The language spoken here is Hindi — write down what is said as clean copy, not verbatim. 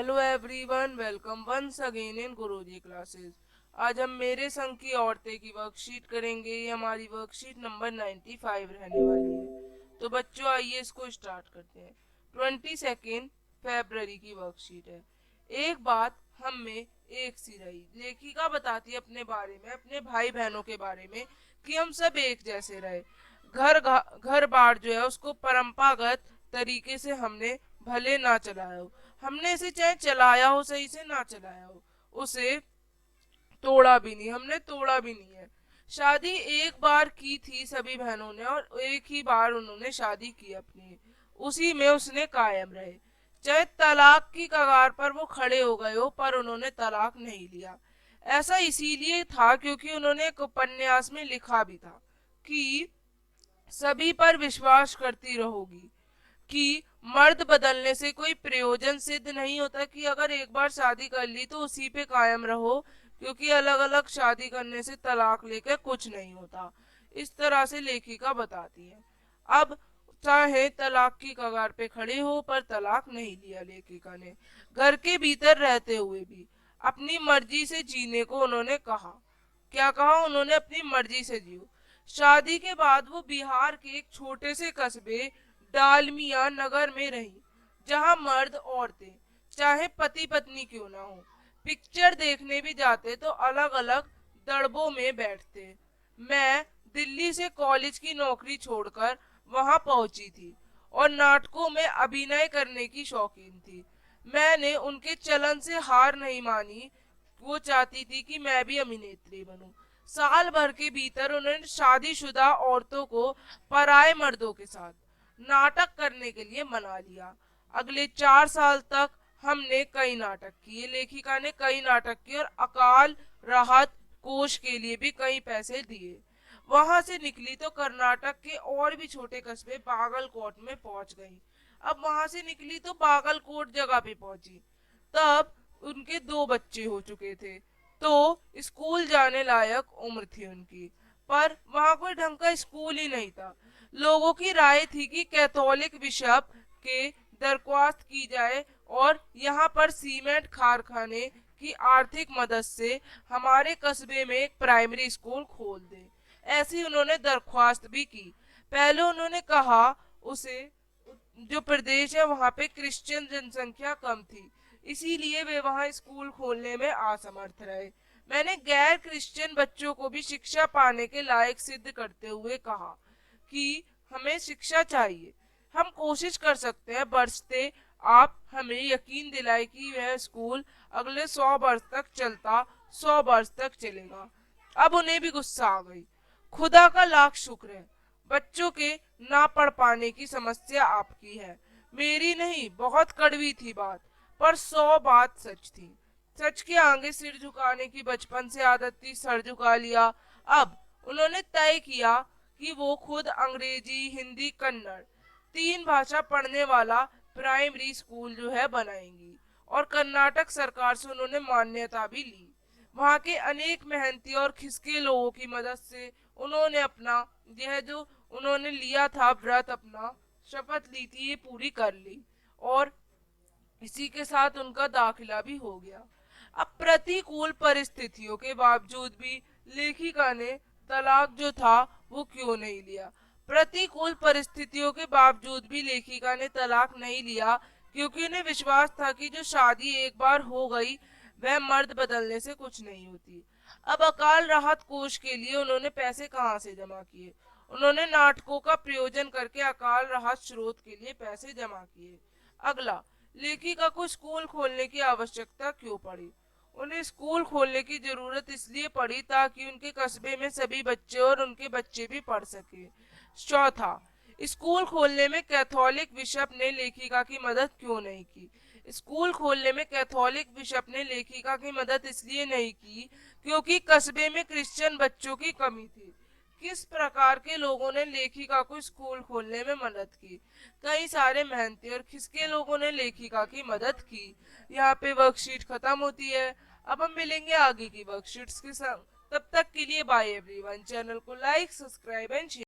Hello everyone, welcome once again in Guruji classes. आज हम मेरे संग की औरतें की वर्कशीट करेंगे। ये हमारी वर्कशीट नंबर 95 रहने वाली है। तो बच्चों, आइए इसको स्टार्ट करते हैं। 22 फरवरी की वर्कशीट है। एक बात हम में एक सी रही। लेखिका बताती है अपने बारे में, अपने भाई बहनों के बारे में, कि हम सब एक जैसे रहे। घर बार जो है उसको परंपरागत तरीके से हमने भले ना चलाया हो, हमने इसे चाहे चलाया हो सही से ना चलाया हो, उसे तोड़ा भी नहीं, हमने तोड़ा भी नहीं है। शादी एक बार की थी सभी बहनों ने, और एक ही बार उन्होंने शादी की अपनी, उसी में उसने कायम रहे। चाहे तलाक की कगार पर वो खड़े हो गए हो, पर उन्होंने तलाक नहीं लिया। ऐसा इसीलिए था क्योंकि उन्होंने एक उपन्यास में लिखा भी था कि सभी पर विश्वास करती रहोगी, कि मर्द बदलने से कोई प्रयोजन सिद्ध नहीं होता, कि अगर एक बार शादी कर ली तो उसी पे कायम रहो, क्योंकि अलग अलग शादी करने से तलाक लेकर कुछ नहीं होता। इस तरह से लेखिका बताती है। अब चाहे तलाक की कगार पे खड़े हो, पर तलाक नहीं लिया लेखिका ने। घर के भीतर रहते हुए भी अपनी मर्जी से जीने को उन्होंने कहा। क्या कहा उन्होंने? अपनी मर्जी से जियो। शादी के बाद वो बिहार के एक छोटे से कस्बे डालमिया नगर में रही, जहां मर्द औरतें चाहे पति पत्नी क्यों ना हो, पिक्चर देखने भी जाते तो अलग अलग दड़बों में बैठते। मैं दिल्ली से कॉलेज की नौकरी छोड़कर वहां पहुंची थी और नाटकों में अभिनय करने की शौकीन थी। मैंने उनके चलन से हार नहीं मानी। वो चाहती थी कि मैं भी अभिनेत्री बनूं। साल भर के भीतर उन्होंने शादीशुदा औरतों को पराये मर्दों के साथ नाटक करने के लिए मना लिया। अगले 4 साल तक हमने कई नाटक किए, लेखिका ने कई नाटक किए, और अकाल राहत कोष के लिए भी कई पैसे दिए। वहां से निकली तो कर्नाटक के और भी छोटे कस्बे बागलकोट में पहुंच गई। अब वहां से निकली तो बागलकोट जगह पे पहुंची। तब उनके 2 बच्चे हो चुके थे, तो स्कूल जाने लायक उम्र थी उनकी। पर वहां कोई ढंग का स्कूल ही नहीं था। लोगों की राय थी कि कैथोलिक बिशप के दरख्वास्त की जाए और यहाँ पर सीमेंट कारखाने की आर्थिक मदद से हमारे कस्बे में एक प्राइमरी स्कूल खोल दे। ऐसी उन्होंने दरख्वास्त भी की। पहले उन्होंने कहा उसे जो प्रदेश है वहां पे क्रिश्चियन जनसंख्या कम थी, इसीलिए वे वहां स्कूल खोलने में असमर्थ रहे। मैंने गैर क्रिश्चियन बच्चों को भी शिक्षा पाने के लायक सिद्ध करते हुए कहा कि हमें शिक्षा चाहिए, हम कोशिश कर सकते हैं, बरसते आप हमें यकीन दिलाए कि यह स्कूल अगले 100 वर्ष तक चलता, 100 वर्ष तक चलेगा। अब उन्हें भी गुस्सा आ गई। खुदा का लाख शुक्र है, बच्चों के ना पढ़ पाने की समस्या आपकी है, मेरी नहीं। बहुत कड़वी थी बात, पर 100 बात सच थी। सच के आगे सिर झुकाने की बचपन से आदत थी, सर झुका लिया। अब उन्होंने तय किया कि वो खुद अंग्रेजी, हिंदी, कन्नड़ 3 भाषा पढ़ने वाला प्राइमरी स्कूल जो है बनाएंगी। और कर्नाटक सरकार से उन्होंने मान्यता भी ली। वहाँ के अनेक मेहनती और खिसके लोगों की मदद से उन्होंने अपना यह जो उन्होंने लिया था व्रत, अपना शपथ ली थी, ये पूरी कर ली। और इसी के साथ उनका दाखिला भी हो गया। अब प्रतिकूल परिस्थितियों के बावजूद भी लेखिका ने तलाक जो था वो क्यों नहीं लिया? प्रतिकूल परिस्थितियों के बावजूद भी लेखिका ने तलाक नहीं लिया, क्योंकि उन्हें विश्वास था कि जो शादी एक बार हो गई वह मर्द बदलने से कुछ नहीं होती। अब अकाल राहत कोष के लिए उन्होंने पैसे कहाँ से जमा किए? उन्होंने नाटकों का प्रयोजन करके अकाल राहत स्रोत के लिए पैसे जमा किए। अगला, लेखिका को स्कूल खोलने की आवश्यकता क्यों पड़ी? उन्हें स्कूल खोलने की जरूरत इसलिए पड़ी ताकि उनके कस्बे में सभी बच्चे और उनके बच्चे भी पढ़ सके। चौथा, स्कूल खोलने में कैथोलिक बिशप ने लेखिका की मदद क्यों नहीं की? स्कूल खोलने में कैथोलिक बिशप ने लेखिका की मदद इसलिए नहीं की क्योंकि कस्बे में क्रिश्चियन बच्चों की कमी थी। किस प्रकार के लोगों ने लेखिका को स्कूल खोलने में मदद की? कई सारे मेहनती और खिसके लोगों ने लेखिका की मदद की। यहाँ पे वर्कशीट खत्म होती है। अब हम मिलेंगे आगे की वर्कशीट्स के संग। तब तक के लिए बाय एवरीवन। चैनल को लाइक, सब्सक्राइब एंड शेयर।